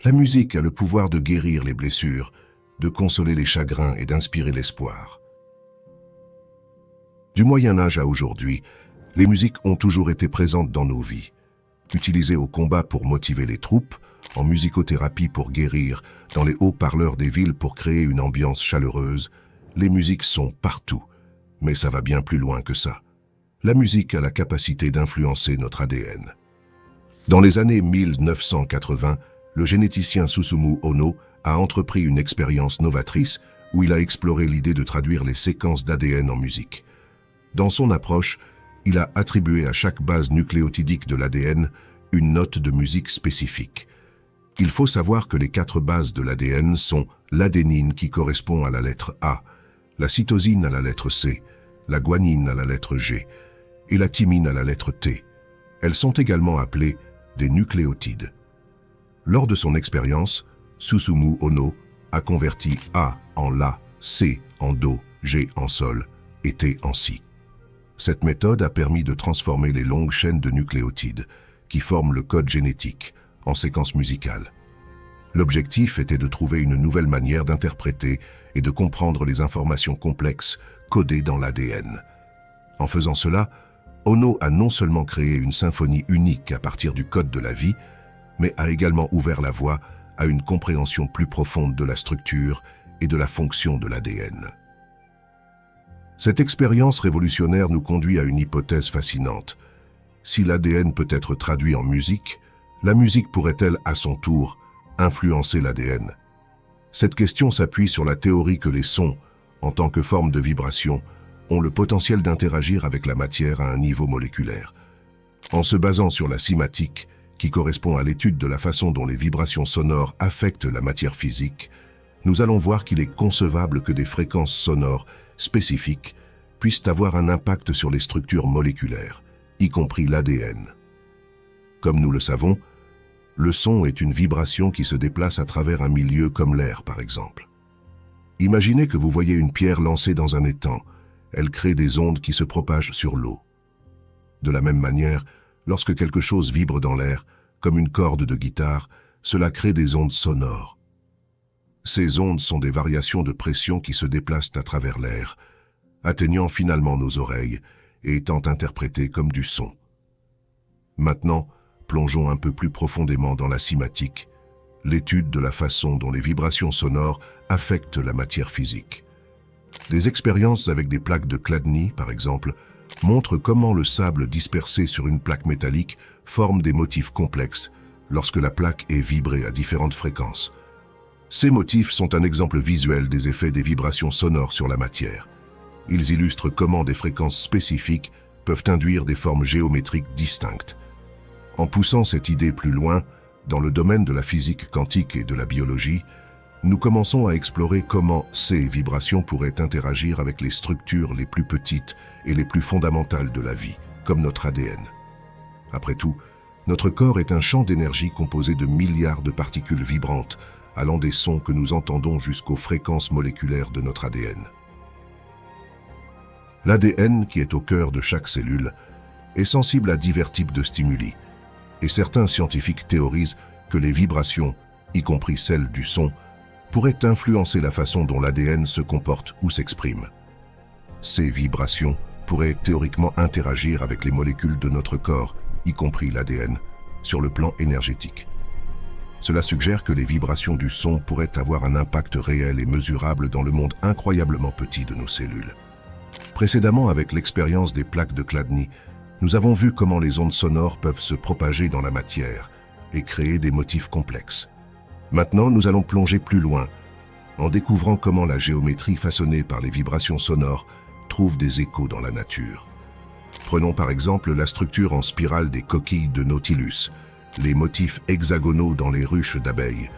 La musique a le pouvoir de guérir les blessures, de consoler les chagrins et d'inspirer l'espoir. Du Moyen Âge à aujourd'hui, les musiques ont toujours été présentes dans nos vies. Utilisées au combat pour motiver les troupes, en musicothérapie pour guérir, dans les haut-parleurs des villes pour créer une ambiance chaleureuse, les musiques sont partout. Mais ça va bien plus loin que ça. La musique a la capacité d'influencer notre ADN. Dans les années 1980, le généticien Susumu Ono a entrepris une expérience novatrice où il a exploré l'idée de traduire les séquences d'ADN en musique. Dans son approche, il a attribué à chaque base nucléotidique de l'ADN une note de musique spécifique. Il faut savoir que les 4 bases de l'ADN sont l'adénine qui correspond à la lettre A, la cytosine à la lettre C, la guanine à la lettre G et la thymine à la lettre T. Elles sont également appelées des nucléotides. Lors de son expérience, Susumu Ono a converti A en La, C en Do, G en Sol et T en Si. Cette méthode a permis de transformer les longues chaînes de nucléotides qui forment le code génétique en séquences musicales. L'objectif était de trouver une nouvelle manière d'interpréter et de comprendre les informations complexes codées dans l'ADN. En faisant cela, Ono a non seulement créé une symphonie unique à partir du code de la vie, mais a également ouvert la voie à une compréhension plus profonde de la structure et de la fonction de l'ADN. Cette expérience révolutionnaire nous conduit à une hypothèse fascinante. Si l'ADN peut être traduit en musique, la musique pourrait-elle, à son tour, influencer l'ADN? Cette question s'appuie sur la théorie que les sons, en tant que forme de vibration, ont le potentiel d'interagir avec la matière à un niveau moléculaire. En se basant sur la cymatique, qui correspond à l'étude de la façon dont les vibrations sonores affectent la matière physique, nous allons voir qu'il est concevable que des fréquences sonores spécifiques puissent avoir un impact sur les structures moléculaires, y compris l'ADN. Comme nous le savons, le son est une vibration qui se déplace à travers un milieu comme l'air, par exemple. Imaginez que vous voyez une pierre lancée dans un étang. Elle crée des ondes qui se propagent sur l'eau. De la même manière, lorsque quelque chose vibre dans l'air, comme une corde de guitare, cela crée des ondes sonores. Ces ondes sont des variations de pression qui se déplacent à travers l'air, atteignant finalement nos oreilles et étant interprétées comme du son. Maintenant, plongeons un peu plus profondément dans la cymatique, l'étude de la façon dont les vibrations sonores affectent la matière physique. Des expériences avec des plaques de Chladni, par exemple, montrent comment le sable dispersé sur une plaque métallique forme des motifs complexes lorsque la plaque est vibrée à différentes fréquences. Ces motifs sont un exemple visuel des effets des vibrations sonores sur la matière. Ils illustrent comment des fréquences spécifiques peuvent induire des formes géométriques distinctes. En poussant cette idée plus loin, dans le domaine de la physique quantique et de la biologie, nous commençons à explorer comment ces vibrations pourraient interagir avec les structures les plus petites et les plus fondamentales de la vie, comme notre ADN. Après tout, notre corps est un champ d'énergie composé de milliards de particules vibrantes, allant des sons que nous entendons jusqu'aux fréquences moléculaires de notre ADN. L'ADN, qui est au cœur de chaque cellule, est sensible à divers types de stimuli, et certains scientifiques théorisent que les vibrations, y compris celles du son, pourraient influencer la façon dont l'ADN se comporte ou s'exprime. Ces vibrations pourraient théoriquement interagir avec les molécules de notre corps, y compris l'ADN, sur le plan énergétique. Cela suggère que les vibrations du son pourraient avoir un impact réel et mesurable dans le monde incroyablement petit de nos cellules. Précédemment, avec l'expérience des plaques de Chladni, nous avons vu comment les ondes sonores peuvent se propager dans la matière et créer des motifs complexes. Maintenant, nous allons plonger plus loin, en découvrant comment la géométrie façonnée par les vibrations sonores trouve des échos dans la nature. Prenons par exemple la structure en spirale des coquilles de Nautilus, les motifs hexagonaux dans les ruches d'abeilles,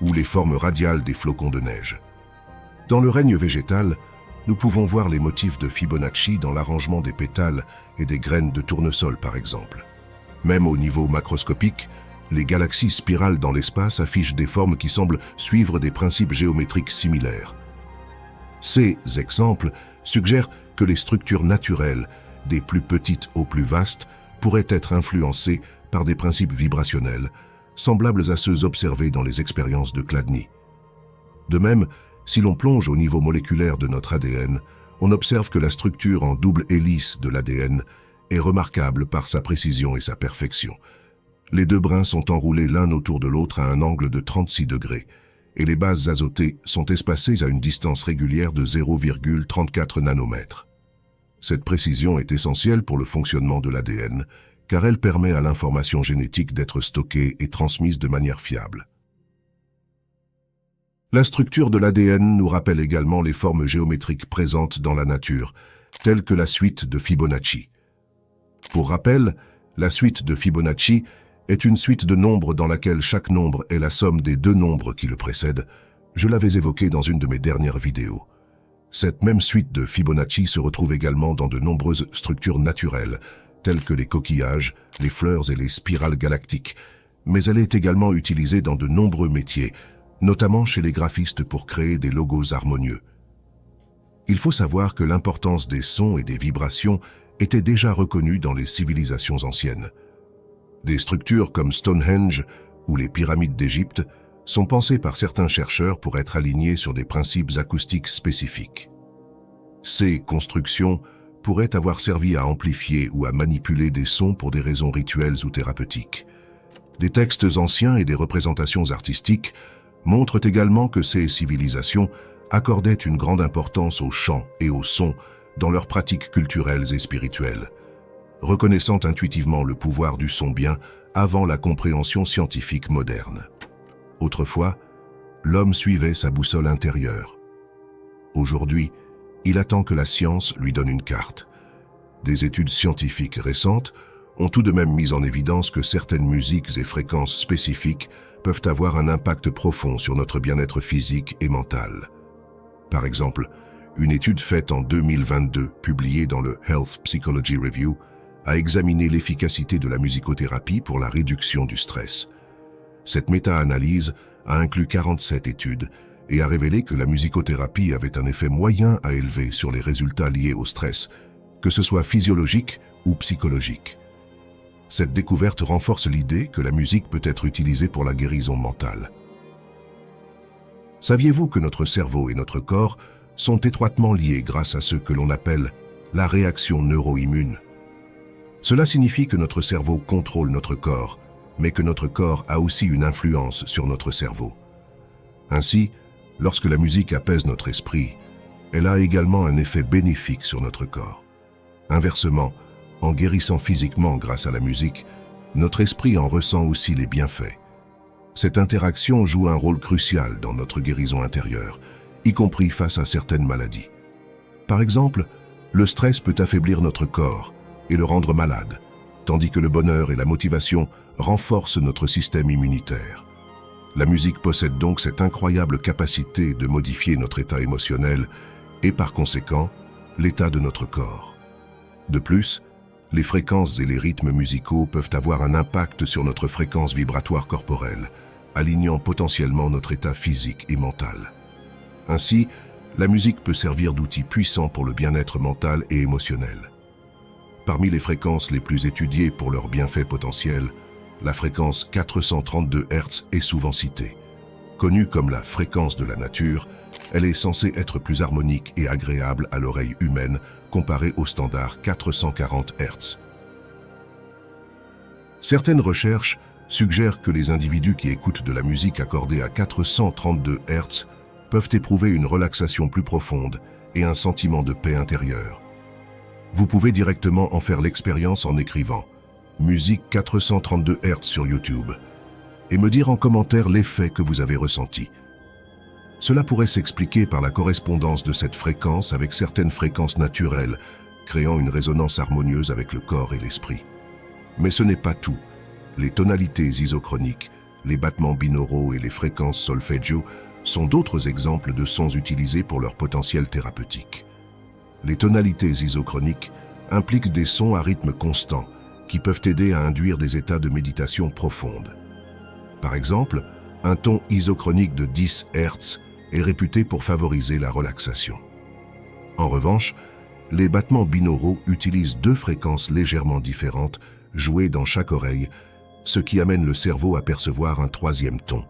ou les formes radiales des flocons de neige. Dans le règne végétal, nous pouvons voir les motifs de Fibonacci dans l'arrangement des pétales et des graines de tournesol par exemple. Même au niveau macroscopique, les galaxies spirales dans l'espace affichent des formes qui semblent suivre des principes géométriques similaires. Ces exemples suggèrent que les structures naturelles, des plus petites aux plus vastes, pourraient être influencées par des principes vibrationnels, semblables à ceux observés dans les expériences de Chladni. De même, si l'on plonge au niveau moléculaire de notre ADN, on observe que la structure en double hélice de l'ADN est remarquable par sa précision et sa perfection. Les deux brins sont enroulés l'un autour de l'autre à un angle de 36 degrés, et les bases azotées sont espacées à une distance régulière de 0,34 nanomètres. Cette précision est essentielle pour le fonctionnement de l'ADN, car elle permet à l'information génétique d'être stockée et transmise de manière fiable. La structure de l'ADN nous rappelle également les formes géométriques présentes dans la nature, telles que la suite de Fibonacci. Pour rappel, la suite de Fibonacci est une suite de nombres dans laquelle chaque nombre est la somme des deux nombres qui le précèdent. Je l'avais évoqué dans une de mes dernières vidéos. Cette même suite de Fibonacci se retrouve également dans de nombreuses structures naturelles, telles que les coquillages, les fleurs et les spirales galactiques, mais elle est également utilisée dans de nombreux métiers, notamment chez les graphistes pour créer des logos harmonieux. Il faut savoir que l'importance des sons et des vibrations était déjà reconnue dans les civilisations anciennes. Des structures comme Stonehenge ou les pyramides d'Égypte sont pensées par certains chercheurs pour être alignées sur des principes acoustiques spécifiques. Ces constructions pourraient avoir servi à amplifier ou à manipuler des sons pour des raisons rituelles ou thérapeutiques. Des textes anciens et des représentations artistiques montrent également que ces civilisations accordaient une grande importance au chant et au son dans leurs pratiques culturelles et spirituelles, reconnaissant intuitivement le pouvoir du son bien avant la compréhension scientifique moderne. Autrefois, l'homme suivait sa boussole intérieure. Aujourd'hui, il attend que la science lui donne une carte. Des études scientifiques récentes ont tout de même mis en évidence que certaines musiques et fréquences spécifiques peuvent avoir un impact profond sur notre bien-être physique et mental. Par exemple, une étude faite en 2022, publiée dans le Health Psychology Review, a examiné l'efficacité de la musicothérapie pour la réduction du stress. Cette méta-analyse a inclus 47 études et a révélé que la musicothérapie avait un effet moyen à élevé sur les résultats liés au stress, que ce soit physiologique ou psychologique. Cette découverte renforce l'idée que la musique peut être utilisée pour la guérison mentale. Saviez-vous que notre cerveau et notre corps sont étroitement liés grâce à ce que l'on appelle la réaction neuro-immune? Cela signifie que notre cerveau contrôle notre corps, mais que notre corps a aussi une influence sur notre cerveau. Ainsi, lorsque la musique apaise notre esprit, elle a également un effet bénéfique sur notre corps. Inversement, en guérissant physiquement grâce à la musique, notre esprit en ressent aussi les bienfaits. Cette interaction joue un rôle crucial dans notre guérison intérieure, y compris face à certaines maladies. Par exemple, le stress peut affaiblir notre corps et le rendre malade, tandis que le bonheur et la motivation renforcent notre système immunitaire. La musique possède donc cette incroyable capacité de modifier notre état émotionnel et par conséquent, l'état de notre corps. De plus, les fréquences et les rythmes musicaux peuvent avoir un impact sur notre fréquence vibratoire corporelle, alignant potentiellement notre état physique et mental. Ainsi, la musique peut servir d'outil puissant pour le bien-être mental et émotionnel. Parmi les fréquences les plus étudiées pour leurs bienfaits potentiels, la fréquence 432 Hz est souvent citée. Connue comme la fréquence de la nature, elle est censée être plus harmonique et agréable à l'oreille humaine comparée au standard 440 Hz. Certaines recherches suggèrent que les individus qui écoutent de la musique accordée à 432 Hz peuvent éprouver une relaxation plus profonde et un sentiment de paix intérieure. Vous pouvez directement en faire l'expérience en écrivant « Musique 432 Hz » sur YouTube et me dire en commentaire l'effet que vous avez ressenti. Cela pourrait s'expliquer par la correspondance de cette fréquence avec certaines fréquences naturelles, créant une résonance harmonieuse avec le corps et l'esprit. Mais ce n'est pas tout. Les tonalités isochroniques, les battements binauraux et les fréquences solfeggio sont d'autres exemples de sons utilisés pour leur potentiel thérapeutique. Les tonalités isochroniques impliquent des sons à rythme constant qui peuvent aider à induire des états de méditation profonde. Par exemple, un ton isochronique de 10 Hz est réputé pour favoriser la relaxation. En revanche, les battements binauraux utilisent deux fréquences légèrement différentes jouées dans chaque oreille ce qui amène le cerveau à percevoir un troisième ton.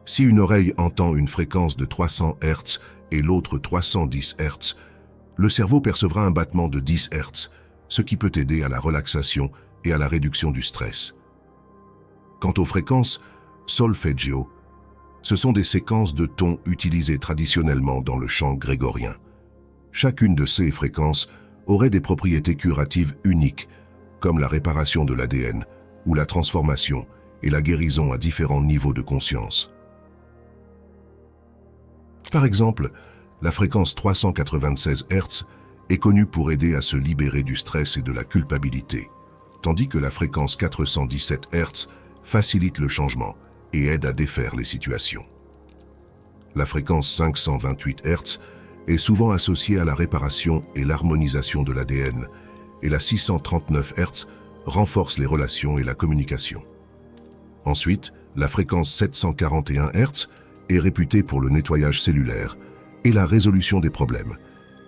Si une oreille entend une fréquence de 300 Hz et l'autre 310 Hz, le cerveau percevra un battement de 10 Hz, ce qui peut aider à la relaxation et à la réduction du stress. Quant aux fréquences solfeggio, ce sont des séquences de tons utilisées traditionnellement dans le chant grégorien. Chacune de ces fréquences aurait des propriétés curatives uniques, comme la réparation de l'ADN ou la transformation et la guérison à différents niveaux de conscience. Par exemple, la fréquence 396 Hz est connue pour aider à se libérer du stress et de la culpabilité, tandis que la fréquence 417 Hz facilite le changement et aide à défaire les situations. La fréquence 528 Hz est souvent associée à la réparation et l'harmonisation de l'ADN, et la 639 Hz renforce les relations et la communication. Ensuite, la fréquence 741 Hz est réputée pour le nettoyage cellulaire et la résolution des problèmes,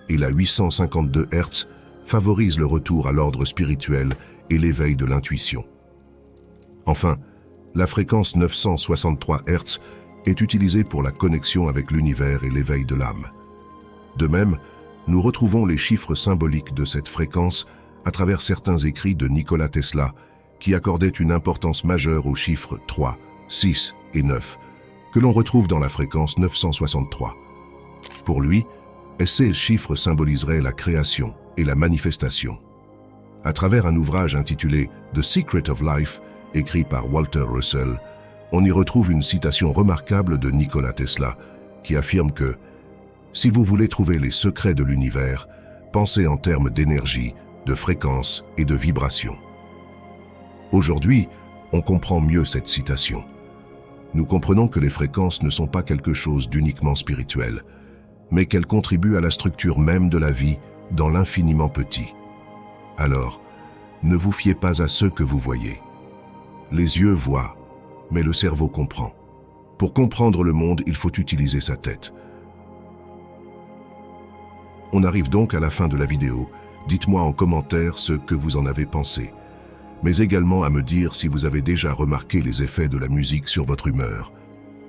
et la 852 Hz favorise le retour à l'ordre spirituel et l'éveil de l'intuition. Enfin, la fréquence 963 Hz est utilisée pour la connexion avec l'univers et l'éveil de l'âme. De même, nous retrouvons les chiffres symboliques de cette fréquence à travers certains écrits de Nikola Tesla qui accordaient une importance majeure aux chiffres 3, 6 et 9, que l'on retrouve dans la fréquence 963. Pour lui, ces chiffres symboliseraient la création et la manifestation. À travers un ouvrage intitulé « The Secret of Life », écrit par Walter Russell, on y retrouve une citation remarquable de Nikola Tesla qui affirme que « Si vous voulez trouver les secrets de l'univers, pensez en termes d'énergie, de fréquence et de vibration. » Aujourd'hui, on comprend mieux cette citation. Nous comprenons que les fréquences ne sont pas quelque chose d'uniquement spirituel, mais qu'elles contribuent à la structure même de la vie dans l'infiniment petit. Alors, ne vous fiez pas à ce que vous voyez. Les yeux voient, mais le cerveau comprend. Pour comprendre le monde, il faut utiliser sa tête. On arrive donc à la fin de la vidéo. Dites-moi en commentaire ce que vous en avez pensé, mais également à me dire si vous avez déjà remarqué les effets de la musique sur votre humeur.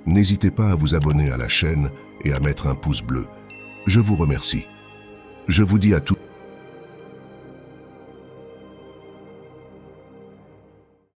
N'hésitez pas à vous abonner à la chaîne et à mettre un pouce bleu. Je vous remercie. Je vous dis à tous.